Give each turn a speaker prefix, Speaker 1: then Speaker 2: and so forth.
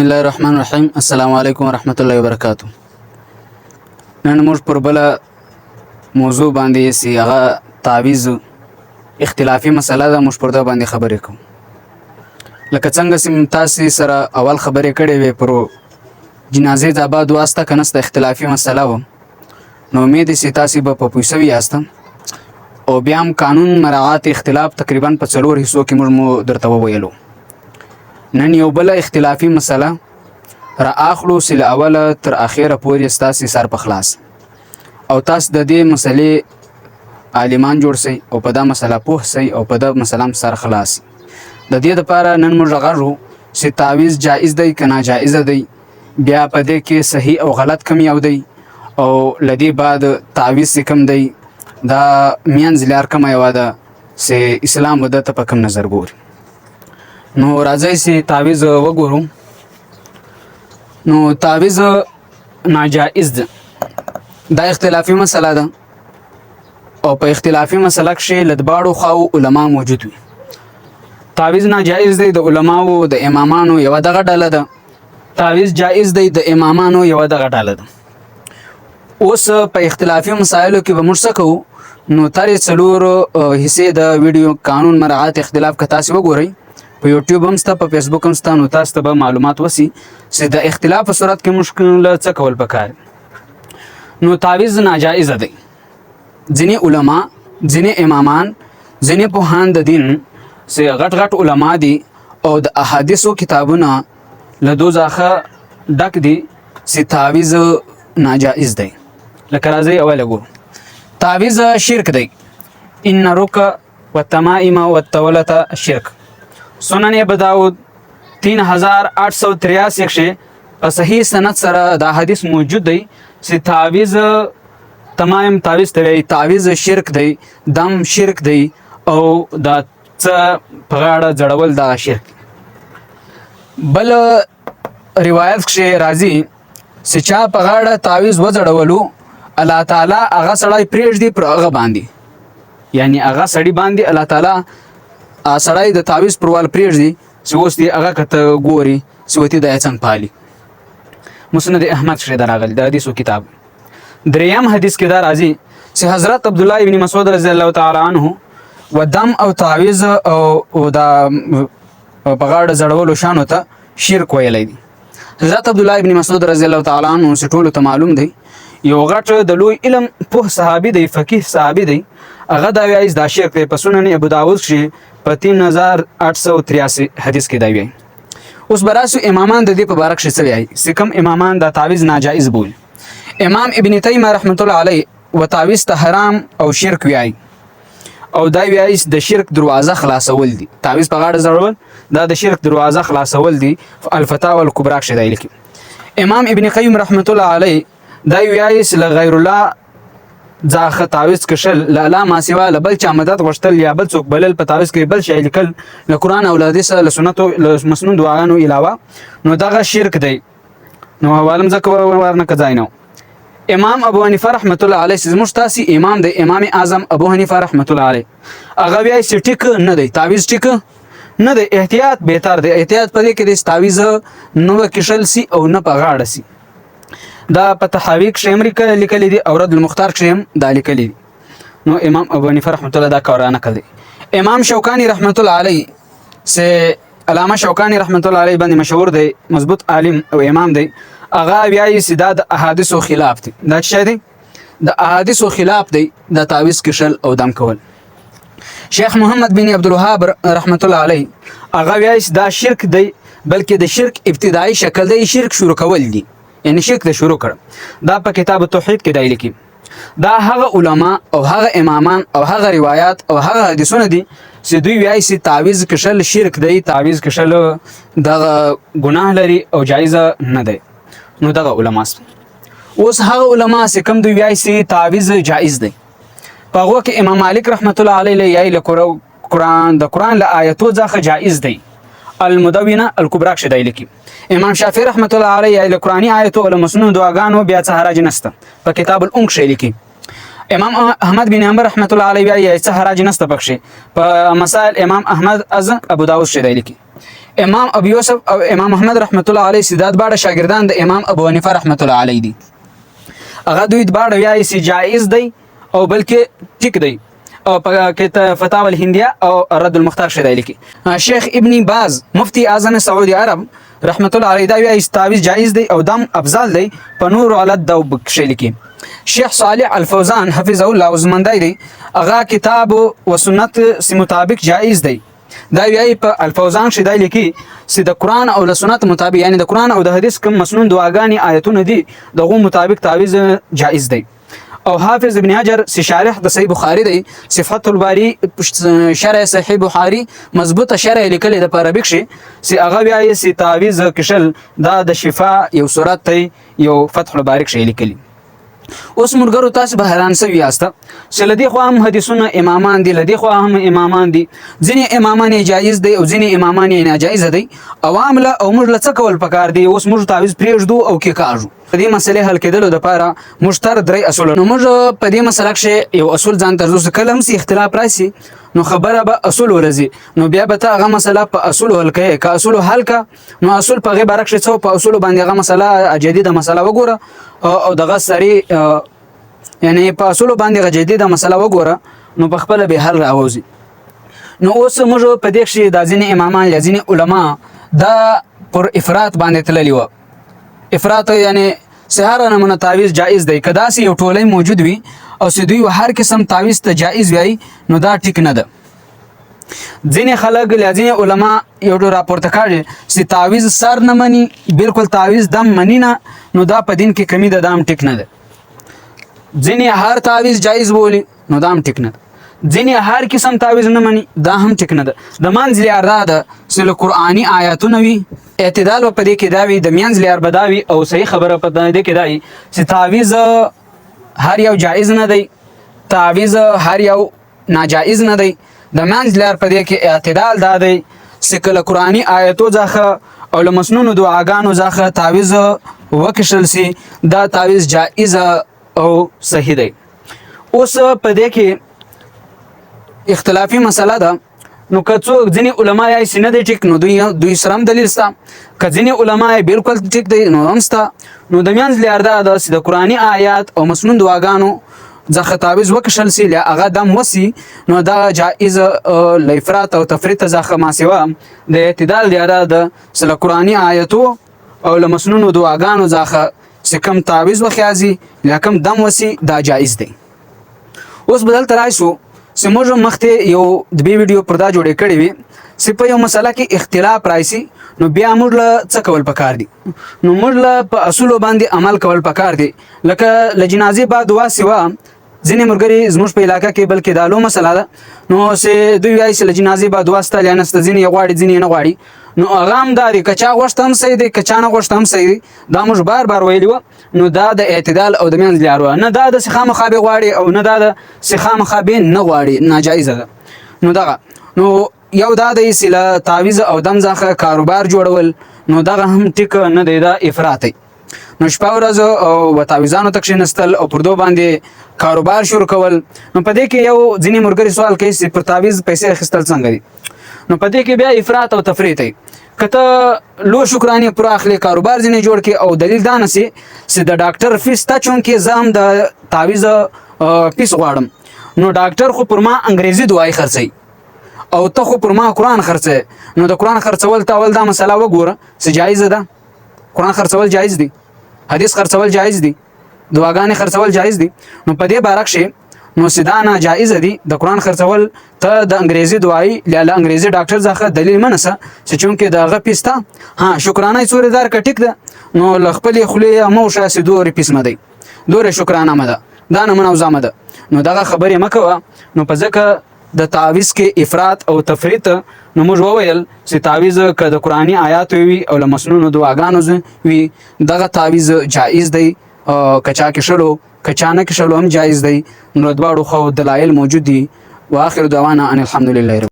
Speaker 1: بسم الله الرحمن الرحیم. السلام علیکم ورحمۃ اللہ وبرکاتہ. نن موږ پر بل موضوع باندې سی هغه تعویض اختلافي مسله ده. موږ پر دا باندې خبرې کوو. لکه څنګه چې تاسو سره اول خبرې کړې وې پر جنازې د آباد واسطه کنهسته اختلافي مسله و، نو امید سي تاسو به په پوښتنه یاست او بیا هم قانون مراعات اختلاف تقریبا په څلور حصو کې موږ درته وویلو. نن یو بل اختلافي مسله را اخلو سل اوله تر اخره پورې ستاسو سر په خلاص او تاسو د دې مسلې عالمان جوړ سي او په دا مسله پوه سي او په دا مسله سر خلاص. د دې لپاره نن موږ غواړو چې تعویض جائز دی که ناجائز دی، بیا په دې کې صحیح او غلط کوم یو دی، او لدی بعد تعویض کم دی دا میانځ لار کوم یو ده چې اسلام ودته په کوم نظر ګوري. نو راځي چې تعویض وګورو. نو تعویض ناجائز ده، دا اختلافي مسله ده او په اختلافي مسله کې لدباړو خو علما موجود وي. تعویض ناجائز دی د علماو د امامانو یو دغه ډله ده، تعویض جائز دی د امامانو یو دغه ډله ده. اوس په اختلافي مسایلو کې به موږ څه کوو؟ نو ترې څلور حصې د ویډیو قانون مراعات اختلاف که تاسو وګورئ په یوټیوب هم ستا په فیسبوک هم ستا، نو تاسو ته به معلومات وسی چې د اختلاف په صورت کې مشکل څه کول پکار. نو تعویض ناجائز دی. ځینې علما، ځینې امامان، ځینې پوهان د دین چې غټ غټ علما دي او د احادیثو کتابونه له دوزاخه ډک دي چې تعویض ناجائز دی. لکه راځئ اوله ګورو. تعویض شرک دی. ان رک والتمائم والتولة شرک. سنن ابو داود 3883 کې په صحیح سند سره دا حدیث موجود دی چې تعویض تمام تعویض ته تعویض شرک دی، دم شرک دی او دا څه په غاړه جوړول دا شرک. بل روایت کې راځي چې چا په غاړه تعویض وځړولو الله تعالی هغه سړی پرېږدي پر هغه باندې، یعنی هغه سړی باندې الله تعالی سړی د تعویض پروال پرېږدي چې اوس دې هغه کته ګوري چې وتی د څنګه پالي. مسند احمد کې راغلی د حدیثو کتاب. دریم حدیث کې دا راځي چې حضرت عبد الله ابن مسعود رضی الله تعالی عنه و دم او تعویض او دا په غاړه زړولو شانو ته شرک ویلی دی. حضرت عبد الله ابن مسعود رضی الله تعالی عنه چې ټولو ته معلوم دی یو غټ د لوی علم په صحابي دی، فقيه صحابي دی. هغه دا وایي دا شرک دی. په سنن ابو داود کې په 3883 حدیث کې دی وایي. اوس براسو امامان د دې په باره کې څه وایي چې کوم امامان دا تعویض ناجائز بول. امام ابن تیمیه رحمت الله علیه و تعویض ته حرام او شرک وایي او دا وایي د شرک دروازه خلاصول دي. تعویض په غاړه ضرور دا د شرک دروازه خلاصول دي. الفتاوى الکبرى کې دی لیکي. امام ابن قیم رحمت الله علیه دا وایي چې غیر الله ځاخه تعویض کشل لاله ما سیوا بل چا مدد غشتل یا بل څوک بلل په تعویض کې بل شی لیکل له قران او حدیث له سنت او مسنون دعاګانو علاوه نو دغه شرک دی. نو عالم ځکه ورنه کځای نو. امام ابو حنیفه رحمت الله علیه زموږ تاسو امام دی، امام اعظم ابو حنیفه رحمت الله علیه هغه وایي چې ټیک نه دی، تعویض ټیک نه دی، احتیاط بهتر دی. احتیاط پدې کې د تعویض نو کشل سی او نه په غاړه سی. دا په تحاوی کې امریکا لیکلي دي او رد المختار کې دا لیکلي دي. نو امام ابو حنیفه رحمت الله دا کار نه کوي. امام شوکانی رحمت الله علیه سے علامه شوکانی رحمت الله علیه باندې مشهور دی، مضبوط عالم او امام دی. هغه وایي چې دا د احادیثو خلاف دی. دا څه دی؟ د احادیثو خلاف دی د تعویض کشل او دم کول. شیخ محمد بن عبد الوهاب رحمت الله علیه هغه وایي چې دا شرک دی، بلکې د شرک ابتدایي شکل دی، شرک شروع کول دی، یعنی شرک د شروع کړ. دا په کتاب توحید کې دی لیکي. دا هغه علما او هغه امامان او هغه روایت او هغه حدیثونه دي چې دوی وایي چې تعویض کشل شرک دی، تعویض کشل دغه ګناه لري او جایز نه دی. نو دغه علما اوس هغه علما چې کوم دوی وایي چې تعویض جایز دی، په هغه کې امام مالک رحمت الله علیه یې له قرآن د قرآن له آیاتو څخه جایز دی. المدونه الکبرى کې دی لیکي. امام شافعي رحمت الله علیه له قرآنی آیاتو او مسنون دعاګانو بیا څه حرج نشته په کتاب الام کې لیکي. امام احمد بن حنبل رحمت الله علیه بیا څه حرج نشته پکې په مسائل امام احمد از ابو داود کې دی لیکي. امام ابو یوسف او امام احمد رحمت الله علیه سیدات باړه شاګردان د امام ابو حنیفه رحمت الله علیه دي هغه دوی باړه وایي چې جایز دی او بلکې ټیک دی او په فتاوی الهندیه او رد المختار شری لیکي شیخ ابن باز مفتی اعظم سعودي عرب رحمت الله علیه دا وایي تعویذ جایز دی او دم افضل دی په نور علی الدوب شری لیکي شیخ صالح الفوزان حفظه الله عزمندای دی هغه کتاب و سنت سے مطابق جایز دی دا ویای په الفوزان شیدای لیکي چې د قران او د سنت مطابق یعنی د قران او د حدیث کوم مسنون دعاګانی آیتونه دي دغه مطابق تعویذ جایز دی او حافظ ابن حجر سی شارح د صحیح بخاری دی صفات الباری شرح صحیح بخاری مضبوطه شرح لیکل د عربیک شي سی هغه ویای سی تعویذ کشل دا د شفا یو صورت دی یو فتح الباری شي لیکلی اوس مرګرو تاسو به حیران سوي یاست چې لدی خو هم حدیثونه امامان دي لدی خو هم امامان دي ځینې امامان جایز دي او ځینې امامان ناجایز دي عوام له او موږ له څه کول پکار دي اوس موږ تعویذ پریږدو او کې کاږو دې مسلې حل کېدل لپاره مشتر درې اصول نو موږ په دې مسله کې یو اصول ځان ترڅو کلم سي اختلاف راشي نو خبره به اصول ورزي نو بیا به ته هغه مسله په اصول حل کې کا اصول حل کا نو اصول په غیر برک شي په اصول باندې هغه مسله جديده مسله وګوره او دغه سری یعنی په اصول باندې جديده مسله وګوره نو په خپل به حل راوځي نو اوس موږ په دې کې د ځینې امامان یا ځینې علما دا پر افراط باندې تللی و افراط یعنی سهار نمونه تعویذ جایز دی کدا سی یو ټولای موجود وي او سې دوی هر قسم تعویذ ته جایز وي نو دا ټیک نه ده ځینې خلک لازم علما یو راپورته کړي چې تعویذ سر نه مني بالکل تعویذ دم مني نه نو دا په دین کې کمی ده دام ټیک نه ده ځینې هر تعویذ جایز بولی نو دام ټیک نه ده ځینې هر قسم تعویذ نه مني دا هم ټیک نه ده د منځ لار دا ده چې قرآني آیاتونه وي اعتدال په دې کې دا وي د منځ لار بداوي او صحیح خبره په دې کې دا وي چې تعویذ هر یو جایز نه دی تعویذ هر یو ناجایز نه دی د منځ لار په دې کې اعتدال دا دی چې کله قرآني آیاتو ځخه او له مسنون دعاګانو ځخه تعویذ وکشل سي دا تعویذ جایز او صحیح دی اوس په دې کې اختلافي مسله ده نو که څوک ځینې علما یې سینه دی ټیک نو دوی سره هم دلیل شته که ځینې علما یې بالکل ټیک دی نو هم شته نو د منځ لار دا ده چې د قرآني آیات او مسنون دعاګانو ځخه تعویذ وکشل سي له هغه دم وسی نو دا جایز لافراط او تفریط ځخه ما سوا د اعتدال لار ده چې د قرآني آیاتو او له مسنون دعاګانو ځخه چې کم تعویذ وخیازي یا کم دم وسی دا جایز دی اوس بدل ترایسو چې موږ مخته یو د ویډیو پردا جوړې کړې وي چې په یو مسله کې اختلاف راشي نو بیا موږ له څه کول پکار دي نو موږ له په اصول باندې عمل کول پکار دي لکه لجنازي بعد دعا سوا ځینې مرګري زموږ په علاقې کې بلکې دالو مسله ده نو چې دوی وايي چې لجنازي بعد دعا ستل یا نست ځینې غواړي ځینې نه غواړي نو اغام داري کچا غوښته هم صحیح دي کچا نه غوښته هم صحیح دي دا موږ بار ویلو نو دا د اعتدال او د منځ لار نه دا د سخا مخابه غواړي او نه دا د سخا مخابه نه غواړي ناجایز ده نو دا نو یو دا د سلا تعویذ او دم ځخه کاروبار جوړول نو دا هم ټیک نه دی دا افراطي نو شپه ورځ او تعویذانو تکشنستل او پردو باندې کاروبار شروع کول نو په دې کې یو ځینې مرګري سوال کوي چې پر تعویذ پیسې اخیستل څنګه دي نو په دې کې بیا افراط او تفریط دی کته لو شکرانه پر اخلي کاروبار ځینې جوړ کې او دلیل دا نسی چې د ډاکټر فیس تا چون کې زام د تعویذ پیس غواړم نو ډاکټر خو پر ما انګریزي دوايي خرڅي او ته خو پر ما قرآن خرڅه نو د قرآن خرڅول ته ول دا مسله وګوره چې جایز ده قرآن خرڅول جایز دي حدیث خرڅول جایز دي دعاګانې خرڅول جایز دي نو په دې بارک شي نو سیدانا جایز دي د قرآن خرڅول ته د انګریزي دعایي لاله انګریزي ډاکټر ځخه دلیل منسه چې چونکه دغه پیستا ها شکرانه سوري دار کټیک ده نو لخپل خلی مو شاسي دوري پیس مده دوره شکرانه مده دا نه منظمه ده نو دغه خبره مکوه نو په ځکه د تعویذ کې افراط او تفریط نو موږ وویل چې تعویذ که د قرآني آیات وي او له مسنون دعاګانو وي دغه تعویذ جایز دی کچا کې شلو کچا نه کې شلو هم جایز دی نو دواړو خو دلایل موجود دي واخر دعوانا ان الحمد لله